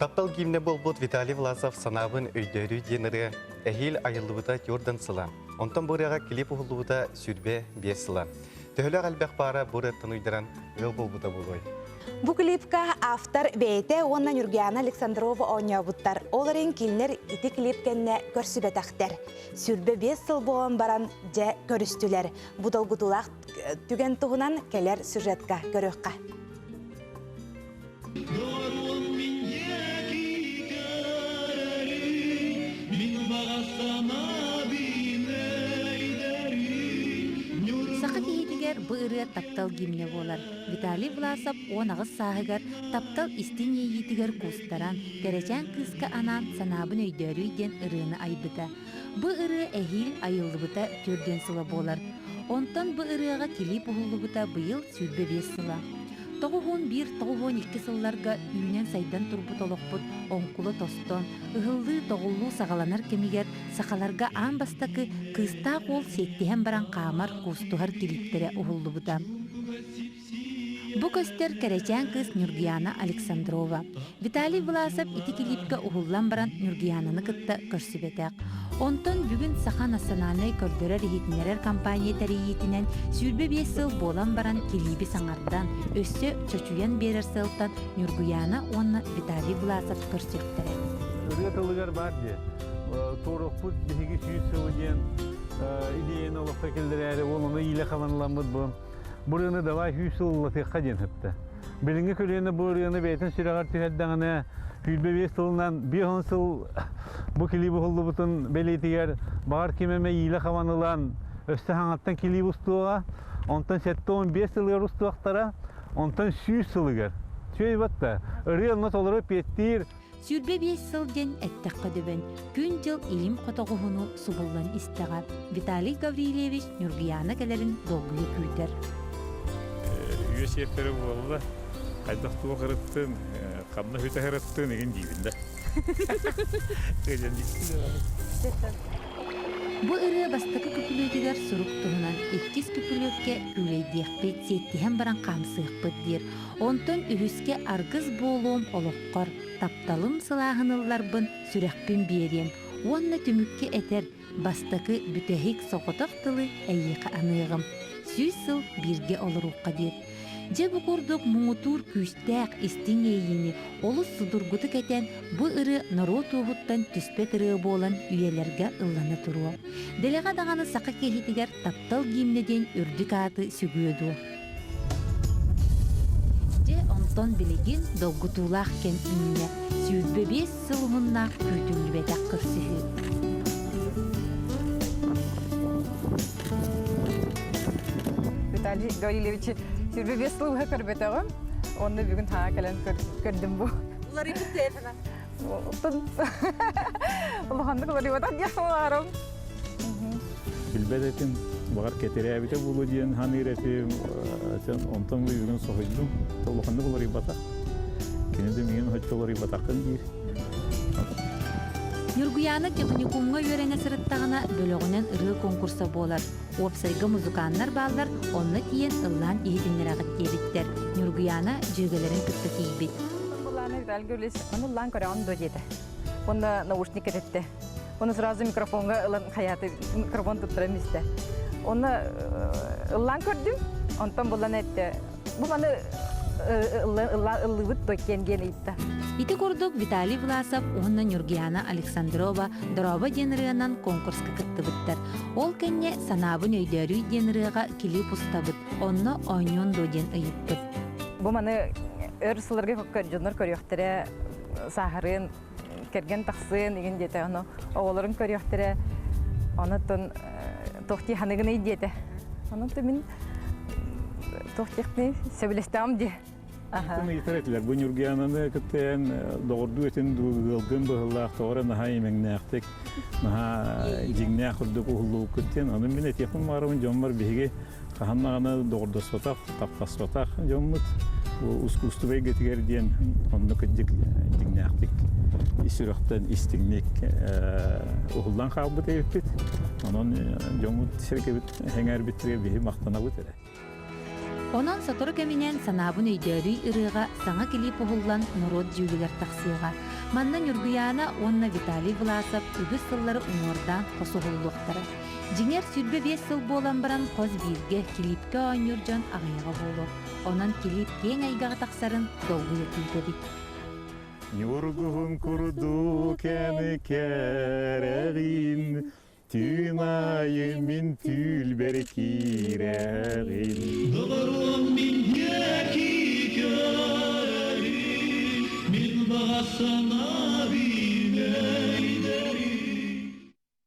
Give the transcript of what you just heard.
Таптал гимне болбут Виталий Власов санабын өйдөрү денері әхил айылыбыта Йордан сыла. Онтан буряға клип ұғылыбыта сүрбе бес сыла. Төхілі қалбәқ бара бұрыттын ұйдыран өл болбута болой. Бу клипка автор бейте онна Нургияна Александрова ойнабыттар. Оларын килнер ити клипкенне көрсүбетақтар. Сүрбе 5 сыл болан баран же көрістілер. Будалгутулақ түген туғынан келер сюжетка көрөкка. Быры таптал гимне болар. Виталий Власов онағыз сағығар таптал истин ейітігер кустаран, керечен кызка анан санабын өйдөрі ден ырыны айбыта. Бұ ыры әхил айылыбыта түрден сыла болар. Онтан бұ ырыға келіп ұғылыбыта бұйыл сүрбе 5 сыла. 91-92 сылларға үйнен сайдан турбут олықпыт, онкулы тостон, ұғылды тоғылу сағаланар кемигер, сақаларға ан бастақы кыста қол сеттеген баран қамар кустуғар келіптері ұғылды бұта. Бұ көстер керечен кыз Нургияна Александрова. Виталий Власов ити келіпке ұғылдан баран Нургиянаны кытта көрсібетек. Онтон бүгін Сахан Астананы көрдөрөр ехетінерер компания тәрейетінен сүрбе 5 сыл болан баран келейбі саңардан, өссі чөчуян берер сылтан Нургияна онна Виталий Власов көрсектірі. Үретілігер бар де, торықпыт бігігі сүйіс сылы ден, идеяны олықта келдер әрі, олыны илі қаманыламыд бұл. Бұрыны давай сүйіс сылы текқа ден хіпті. Біліңгі көлені бұрыны бәйтін сүрағар түйәддіңіне Хүлбе 5 сылынан 5 сыл бұл келейбі қолды бұтын бәлейтігер бағар кемеме елі қаванылан өсті хаңаттан келейбі ұстуға, онтан сәтті 15 сылығар ұстуақтара, онтан 100 сылығар. Сөй батта, ұры ұлына толыры петтір. Сүрбе 5 сыл ден әттіққа дөбін, күн жыл илім қотағығыны сұбылдан істіға. Виталий Гаврилевич Нургияна кәлерін долгылы күйдер. Үйес еттері болды, қайдақтуы қырыттың, қамна өте қырыттың еген дейбінде. Бу ыры бастакы күпүлөтүгер сурук туһунан 2 күпүлөкке күлөйдиэхпит сиэттиһэн баран камсыахпыт диир. Онтон үһүске аргыз боолуум олоккор тапталым сылааһынылларбын сүрэхпин биэриэм. Уонна түмүкке этер бастакы бүтэһик соҕотох тылы эйиэхэ аныыгым. 100 сыл бирге олоруукка диир. Же бу курдук муңутур күстәк истин эйини олус судургуты кетен бу ыры нару туһуттан түспет ыры болан үйелерге ыллана туруу. Делега даганы сака кехитигер таптал гимнеден үрдүк аты сүгүөдү. Же онтон билигин долгутуулаах кен үнне сүрбе 5 сылымыннаах күйтүлбетак кырсыһы. Виталий Гаврилевич Сүрбе 5 сылға көрбет оғым, онды бүгін таға кәлін көрдім бұл. Улар ипітті әтіна? Ұлғанды қылар ебатан яқыларым. Білбәд әтін бағар кәтері әбіте болу дейін хан үйреті, онтан бүгін соғыдым, ұлғанды қылар ебатақ. Кенеді мен хөтті қылар ебатақын дейір. Нургияна техникумга үйрене сырыттағына бөлігінен ыры конкурса болар. Опсайга музыканнар балдар, онны тиен ыллан иетінлер ағыт дебіттер. Нургияна жүйгелерін күтті кейбет. Бұланы Виталий Гаврилевич, оны ыллан көрәуін дөй деді. Оны наушник етті. Оны сразу микрофонға ыллан қаяты, микрофон тұттырым істі. Оны ыллан көрдім, онтан бұлан әтті. Бұланы ыллыбыт дөйкен ген етті. Ити курдук Виталий Власов, онна Нургияна Александрова дороба денырыынан конкурска кыттыбыттар. Ол кенне санабын өйдөрү денырыга килип устабыт, онна ойнон доден ыйыппыт. Бу маны өрсылырга жонор көрөктөрө сахарын керген таксын деген дете, аны оголорун көрөктөрө онотон тохти ханыгыны дете. Онотон мен тохтикни сөбүлөстөм ди. Bunu yitirettiler. Bu Nurgiyana'nı kıtlayan doğurdu etin duyulgun bağırlaq doğru naha yemeğnektik. Naha cignek kurduk uğurluğu kıtlayan. Onun bir netiyakın varımın canlar bihige kahanlağına doğurdu sotak, tapkas sotak canmut. Bu uskustu ve getiger diyen onu kıtcık cignektik. İsürükten istigmek uğurlan kalbı tevkit. Onun canmut şirke bit, henger bitire bihi maktana bitere. Онон сотору кеминен санабын өйдөрүй ырыга саңа клип ухуллан народ жүгілер тақсыға. Маннан үргüяна онна Виталий Власов үгіз сыллары уңордан қосуғылуқтары. Жеңер сүрбе 5 сыл болан баран қоз бирге клипке ойнюржан ағайға болу. Онан клип кең айгаға тақсарын долғы етілдеді. Yorgun kurdu kemi kereğin, tümayımın tülber kireğin. Doğrum min yeki görelim, min basana